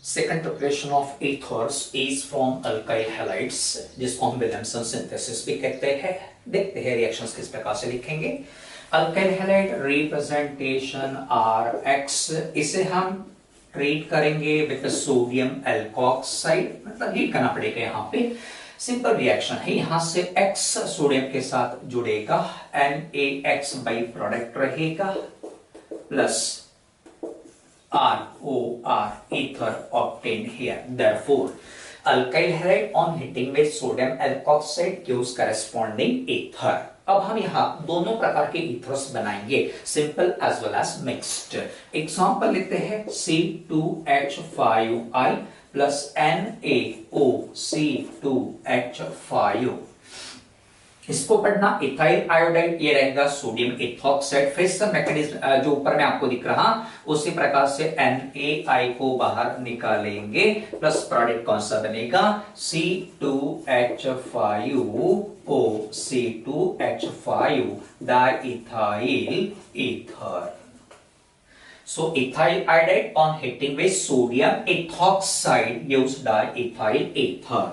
Second preparation of ethers is from alkyl halides जिसको हम Williamson synthesis भी कहते हैं। देखते हैं रिएक्शंस किस प्रकार से लिखेंगे। अल्काइल हैलाइड रिप्रेजेंटेशन RX, इसे हम ट्रीट करेंगे विद सोडियम एल्कोक्साइड, मतलब हीट करना पड़ेगा। यहाँ पे सिंपल रिएक्शन है, यहां से X सोडियम के साथ जुड़ेगा, NaX बाई प्रोडक्ट रहेगा plus ROR ether obtained here. Therefore, alkyl halide on hitting with sodium alkoxide gives corresponding ether. अब हम यहाँ दोनों प्रकार के ethers बनाएंगे, simple as well as mixed. Example लेते हैं C2H5I प्लस NaOC2H5। इसको पढ़ना इथाइल आयोडाइड, ये रहेगा सोडियम इथॉक्साइड। फिर से मैकेनिज्म जो ऊपर में आपको दिख रहा उसी प्रकार से NaI को बाहर निकालेंगे, प्लस प्रोडक्ट कौन सा बनेगा C2H5OC2H5 diethyl ether. So ethyl iodide on hitting with sodium ethoxide gives diethyl ether.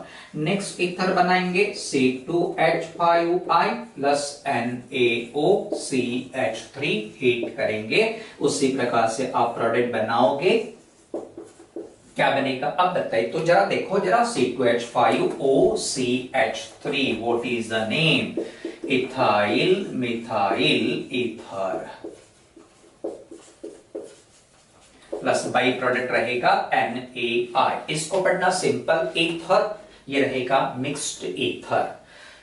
Next ether बनाएंगे C2H5I plus NaOCH3, हीट करेंगे, उसी प्रकार से आप प्रोडक्ट बनाओगे। क्या बनेगा अब बताइए तो जरा देखो जरा C2H5OCH3, what is the name? Ethyl methyl ether plus by product रहेगा NaI। इसको पढ़ना सिंपल ईथर, ये रहेगा मिक्स्ड ईथर।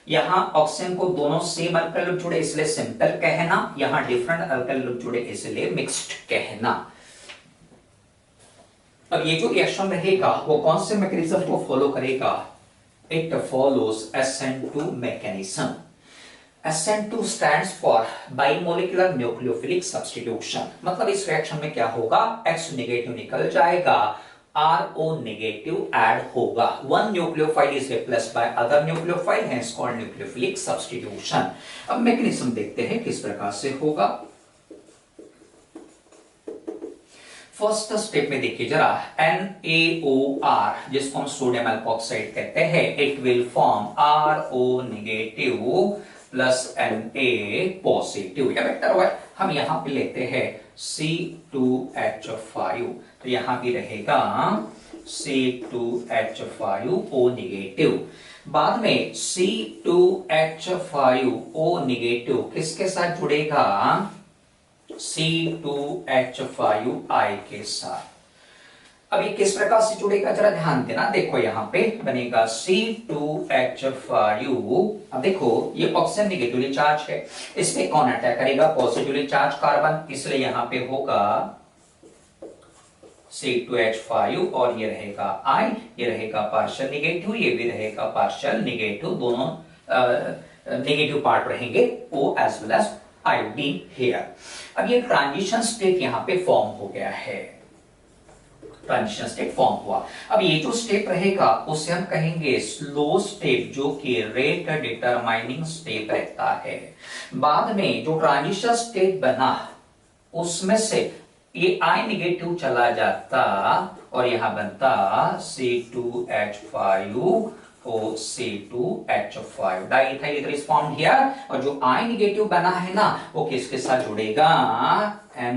यहां ऑक्सीजन को दोनों सेम अल्काइल ग्रुप जुड़े इसलिए सिंपल कहना, यहां डिफरेंट अल्काइल ग्रुप जुड़े इसलिए मिक्स्ड कहना। अब ये जो रिएक्शन रहेगा वो कौन से मैकेनिज्म को फॉलो करेगा? It follows SN2 mechanism. SN2 stands for bimolecular nucleophilic substitution. मतलब इस रिएक्शन में क्या होगा, X नेगेटिव निकल जाएगा, RO नेगेटिव ऐड होगा। One nucleophile is replaced by other nucleophile, hence called nucleophilic substitution. अब मैकेनिज्म देखते हैं किस प्रकार से होगा। फर्स्ट स्टेप में देखिए जरा, NaOR जिसको हम सोडियम एल्कोक्साइड कहते हैं, it will form RO negative plus Na positive. या बेटर हुआ हम यहां पे लेते हैं C2H5, तो यहां भी रहेगा C2H5O नेगेटिव। बाद में C2H5O नेगेटिव किसके साथ जुड़ेगा? C2H5I के साथ। अब ये किस प्रकार से जुड़ेगा जरा ध्यान देना। देखो यहां पे बनेगा C2H5। अब देखो ये ऑक्सीजन नेगेटिवली चार्ज है, इस पे कौन अटैक करेगा? पॉजिटिवली चार्ज कार्बन, इसलिए यहां पे होगा C2H5 और ये रहेगा I, ये रहेगा पार्शियल नेगेटिव, ये भी रहेगा पार्शियल नेगेटिव, दोनों नेगेटिव पार्ट रहेंगे O as well as iodine here. अब ये ट्रांजिशन स्टेट यहां पे फॉर्म हो गया है, ट्रांजिशन स्टेट फॉर्म हुआ। अब ये जो स्टेप रहेगा उसे हम कहेंगे स्लो स्टेप, जो कि रेट डिटरमाइनिंग स्टेप रहता है। बाद में जो ट्रांजिशन स्टेट बना उसमें से ये I नेगेटिव चला जाता और यहां बनता C2H5OC2H5 diethyl ether is formed here. और जो I नेगेटिव बना है ना वो किसके साथ जुड़ेगा? Na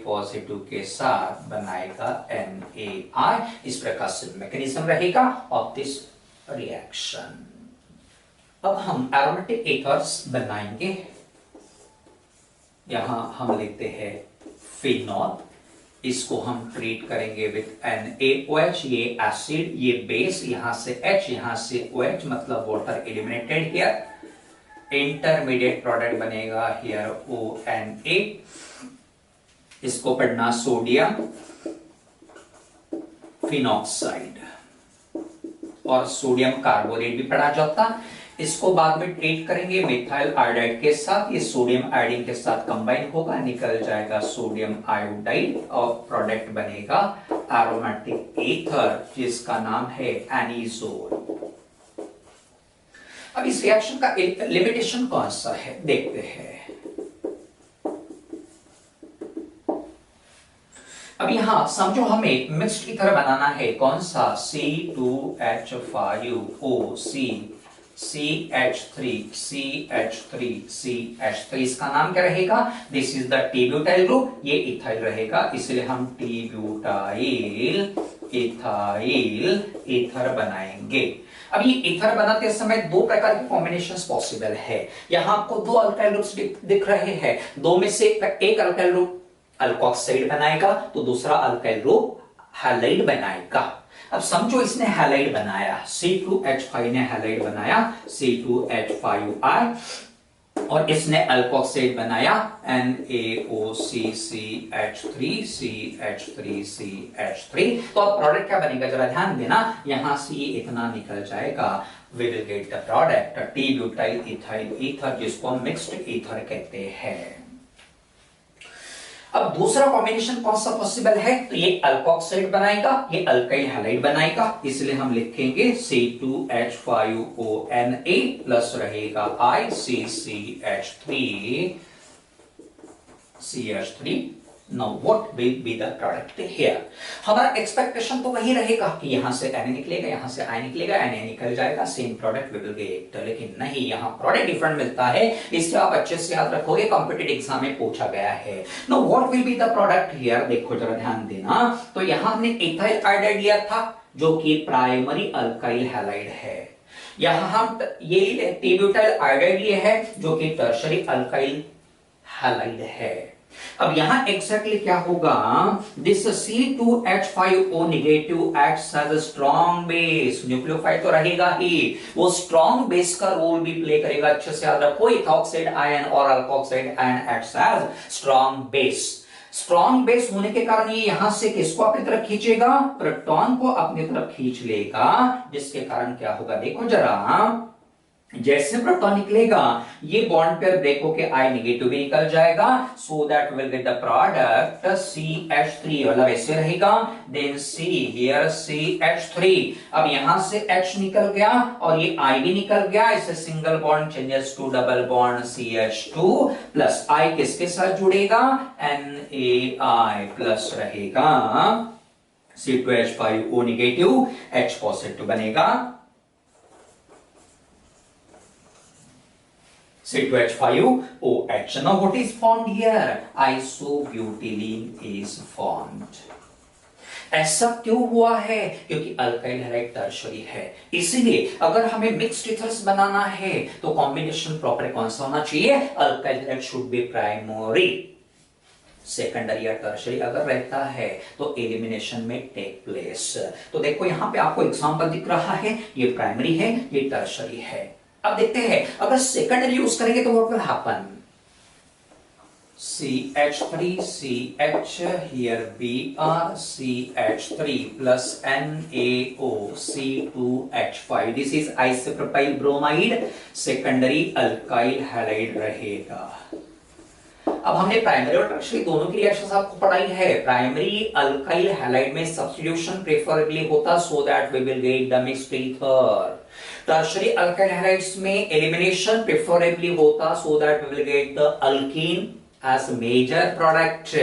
पॉजिटिव के साथ बनाएगा NaI। इस प्रकार से मैकेनिज्म रहेगा ऑफ दिस रिएक्शन। अब हम एरोमेटिक ईथर्स बनाएंगे। यहां हम लेते हैं फिनॉल, इसको हम ट्रीट करेंगे विद NaOH, ये एसिड, ये बेस, यहां से H, यहां से OH, मतलब water eliminated here. Intermediate product बनेगा हियर ONA। इसको पढ़ना सोडियम फिनॉक्साइड और सोडियम कार्बोनेट भी पढ़ा जाता। इसको बाद में ट्रीट करेंगे मिथाइल आयोडाइड के साथ, ये सोडियम आयोडीन के साथ कंबाइन होगा, निकल जाएगा सोडियम आयोडाइड और प्रोडक्ट बनेगा एरोमेटिक ईथर जिसका नाम है एनिजोल। अब इस रिएक्शन का लिमिटेशन कौन सा है देखते हैं। अब यहाँ समझो हमें मिक्स्ड ईथर बनाना है, कौन सा, C2H5OC CH3 इसका नाम क्या रहेगा, this is the T butyl group, ये इथाइल रहेगा, इसलिए हम टी ब्यूटाइल इथाइल ईथर बनाएंगे। अब ये ईथर बनाते समय दो प्रकार के कॉम्बिनेशंस पॉसिबल है। यहां आपको दो अल्काइल ग्रुप्स दिख रहे हैं, दो में से एक अल्काइल ग्रुप अल्कोक्साइड बनाएगा तो दूसरा अल्काइल ग्रुप हैलाइड बनाएगा। अब समझो इसने हैलाइड बनाया, C2H5 ने हैलाइड बनाया C2H5I, और इसने अल्कोक्साइड बनाया NaOCCH3CH3CH3। तो अब प्रोडक्ट क्या बनेगा, जरा ध्यान देना, यहां से ये इतना निकल जाएगा, we will get the product T butyl ethyl ether, जिसको हम मिक्स्ड ईथर कहते हैं। अब दूसरा कॉम्बिनेशन कौन सा पॉसिबल है, तो ये अल्कोक्साइड बनाएगा, ये अल्काइल हैलाइड बनाएगा, इसलिए हम लिखेंगे C2H5ONA प्लस रहेगा ICCH3CH3। Now what will be the product here? हमारा एक्सपेक्टेशन तो वही रहेगा कि यहां से Na निकलेगा, यहां से I निकलेगा, Na निकल जाएगा, same product we will get, लेकिन नहीं, यहां प्रोडक्ट डिफरेंट मिलता है, इससे आप अच्छे से याद रखोगे, कॉम्पिटिटिव एग्जाम में पूछा गया है। Now what will be the product here? देखो जरा ध्यान देना, तो यहां हमने इथाइल आयोडाइड लिया था जो कि प्राइमरी अल्काइल हैलाइड है, यहां हम ये टी ब्यूटाइल आयोडाइड लिए है जो कि टर्शरी अल्काइल हैलाइड है। अब यहां एग्जैक्टली क्या होगा, this C2H5O negative acts as a strong base, nucleophile तो रहेगा ही, वो स्ट्रॉन्ग बेस का रोल भी प्ले करेगा, अच्छे से याद रखो, इथॉक्साइड आयन और alkoxide ion acts as strong base. Strong base होने के कारण ये यहां से किसको अपनी तरफ खींचेगा, प्रोटॉन को अपनी तरफ खींच लेगा, जिसके कारण क्या होगा, देखो जरा, जैसे प्रोटॉन निकलेगा ये बॉन्ड पेयर ब्रेक होके I नेगेटिव भी निकल जाएगा, so that will get the product CH3, मतलब ऐसे रहेगा, देन C हियर CH3। अब यहां से H निकल गया और ये I भी निकल गया, इसे single bond changes to double bond CH2 plus I किसके साथ जुड़ेगा, NaI प्लस रहेगा C2H5O नेगेटिव, H पॉजिटिव बनेगा, C2H5OH. Now what is formed here? Isobutylene is formed. ऐसा क्यों हुआ है, क्योंकि अल्काइल हैलाइड टर्शरी है, इसीलिए अगर हमें मिक्स्ड ईथर्स बनाना है तो कॉम्बिनेशन प्रॉपर कौन सा होना चाहिए, alkyl halide should be primary, secondary या टर्शरी अगर रहता है तो एलिमिनेशन में टेक प्लेस। तो देखो यहां पे आपको एग्जांपल दिख रहा है, ये प्राइमरी है, ये टर्शरी है। अब देखते हैं अगर सेकेंडरी यूज करेंगे तो what will happen, CH3CH here Br CH3 plus NaOC2H5, this is isopropyl bromide, secondary alkyl halide रहेगा। अब हमने प्राइमरी और टर्शरी दोनों की रिएक्शंस आपको पढ़ाई है, प्राइमरी अल्काइल हैलाइड में सब्स्टिट्यूशन प्रेफरेबली होता so that we will get the mixed ether, tertiary alkyl halides में एलिमिनेशन प्रेफरेबली होता so that we will get the alkene as major product.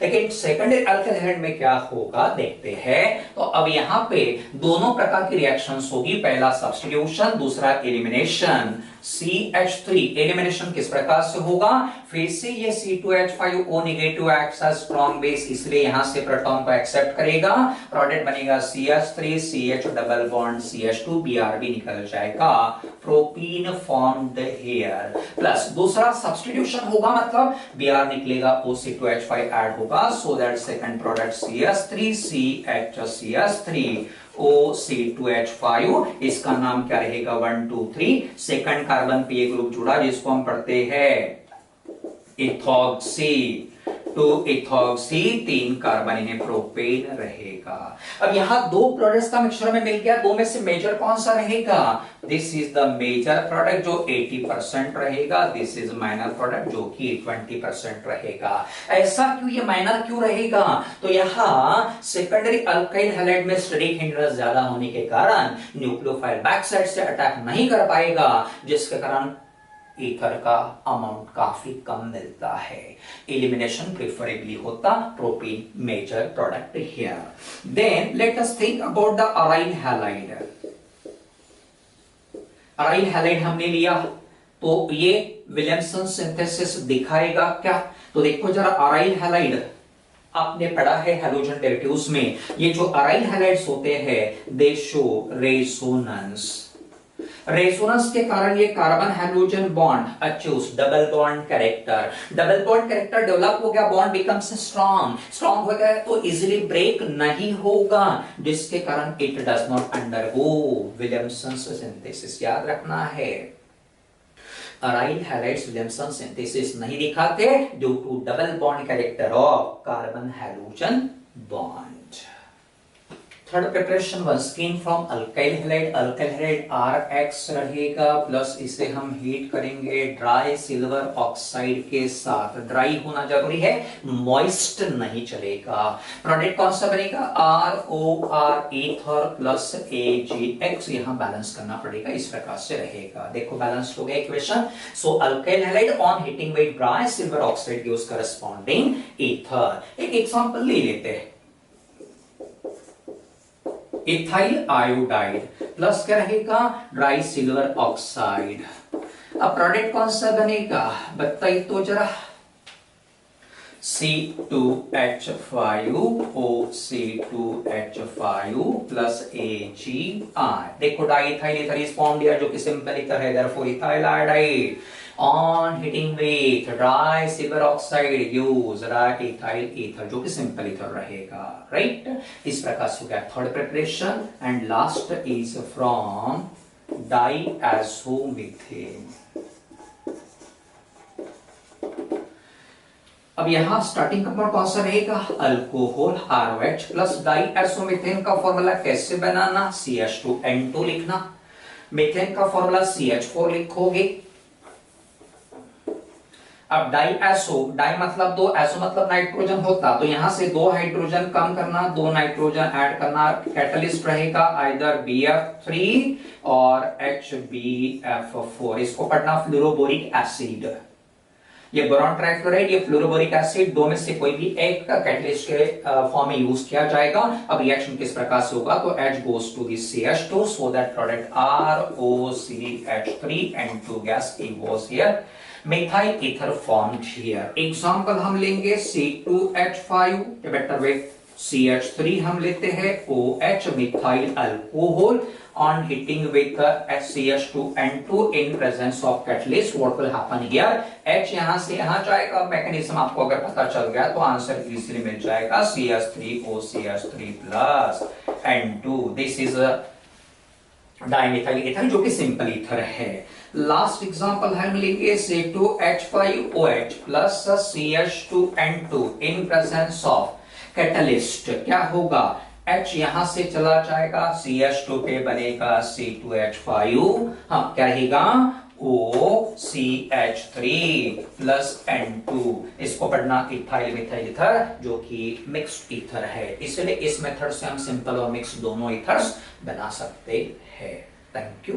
लेकिन सेकेंडरी अल्काइल हैलाइड में क्या होगा देखते हैं। तो अब यहां पे दोनों प्रकार की रिएक्शंस होगी, पहला सब्स्टिट्यूशन, दूसरा एलिमिनेशन। CH3 एलिमिनेशन किस प्रकार से होगा, फिर से ये C2H5O negative acts as strong base, इसलिए यहां से प्रोटॉन को एक्सेप्ट करेगा, प्रोडक्ट बनेगा CH3 CH double bond CH2 Br भी निकल जाएगा, प्रोपीन फॉर्म्ड हियर, प्लस दूसरा सब्स्टिट्यूशन होगा, मतलब Br निकलेगा, OC2H5 ऐड होगा, so that second product CH3 CH3 OC2H5, इसका नाम क्या रहेगा 1 2 3, सेकंड कार्बन पे ये ग्रुप जुड़ा जिसको हम पढ़ते हैं इथॉक्सी, टू इथॉक्सी, 3 कार्बन इन्हें प्रोपेन रहेगा। अब यहां दो प्रोडक्ट्स का मिक्सचर में मिल गया, दो में से मेजर कौन सा रहेगा, this is the major product जो 80% रहेगा, दिस इज माइनर प्रोडक्ट जो कि 20% रहेगा। ऐसा क्यों, ये माइनर क्यों रहेगा, तो यहां सेकेंडरी अल्काइल हैलाइड में स्टेरिक हिंड्रेंस ज्यादा होने के कारण न्यूक्लियोफाइल बैक साइड से अटैक नहीं कर पाएगा, जिसके कारण ईथर का अमाउंट काफी कम मिलता है, एलिमिनेशन प्रेफरेबली होता, propene major product here. Then let us think about the aryl halide. Aryl halide हमने लिया तो ये विलियमसन सिंथेसिस दिखाएगा क्या? तो देखो जरा, अराइल हैलाइड आपने पढ़ा है हेलोजन डेरिवेटिव्स में, ये जो अराइल हैलाइड्स होते हैं दे शो रेजोनेंस। रेजोनेंस के कारण ये कार्बन हाइड्रोजन बॉन्ड अचूज double bond character, double bond character develop हो गया, बॉन्ड बिकम्स स्ट्रॉन्ग हो गया तो इजीली ब्रेक नहीं होगा, जिसके कारण it does not undergo Williamson synthesis. याद रखना है, अराइल हैलाइड्स विलियमसन सिंथेसिस नहीं दिखाते due to double bond character of carbon hydrogen bond. Third preparation one, skin from alkyl halide. Alkyl halide RX रहेगा प्लस इसे हम हीट करेंगे dry silver oxide के साथ। ड्राई होना जरूरी है, मॉइस्ट नहीं चलेगा। प्रोडक्ट कौन सा बनेगा? ROR ether plus AgX। यहां बैलेंस करना पड़ेगा, इस प्रकार से रहेगा। देखो बैलेंस हो गया equation. So alkyl halide on heating with dry silver oxide gives corresponding ether. एक एग्जांपल ले लेते हैं, इथाइल आयोडाइड प्लस क्या रहेगा? Dry silver oxide. अब प्रोडक्ट कौन सा बनेगा बताइए तो जरा। C2H5OC2H5 plus AgI। देखो डाइथाइल ईथर इज फॉर्म दिया जो कि सिंपल ईथर है, therefore ethyl iodide on heating with dry silver oxide use right ethyl ether जो कि सिंपल ईथर रहेगा, राइट। इस प्रकार से हो गया third preparation. And last is from diazomethane. अब यहां स्टार्टिंग कंपाउंड कौन सा रहेगा? अल्कोहल ROH प्लस डाइएज़ोमीथेन का फॉर्मूला कैसे बनाना? CH2N2 लिखना। मीथेन का फॉर्मूला CH4 लिखोगे। अब डाइएसो, डाई मतलब दो, एसो मतलब नाइट्रोजन होता, तो यहां से दो हाइड्रोजन कम करना, दो नाइट्रोजन ऐड करना। कैटलिस्ट रहेगा आइदर BF3 और HBF4। इसको पढ़ना फ्लोरोबोरिक एसिड। ये बोरॉन ट्राइफ्लोराइड, ये फ्लोरोबोरिक एसिड, दो में से कोई भी एक का कैटलिस्ट के फॉर्म में यूज किया जाएगा। अब रिएक्शन किस प्रकार से होगा? तो H goes to the CH2 so that product ROCH3 and 2 gas evolves here. methyl ether formed here. Example हम लेंगे C2H5, बेटर वे CH3 हम लेते हैं OH methyl alcohol on heating with CH2N2 in presence of catalyst. What will happen here? H यहां से यहां जाएगा, mechanism आपको अगर पता चल गया तो आंसर इजीली मिल जाएगा। CH3OCH3 plus N2। This is dimethyl ether जो कि सिंपल ईथर है। लास्ट एग्जांपल हम लेंगे C2H5OH plus CH2N2 in presence of catalyst. क्या होगा? H यहां से चला जाएगा, CH2 पे बनेगा C2H5, हाँ क्या रहेगा? OCH3 plus N2। इसको पढ़ना इथाइल मिथाइल ईथर जो कि मिक्स्ड ईथर है, इसलिए इस मेथड से हम सिंपल और मिक्स दोनों ईथर्स बना सकते हैं। Thank you.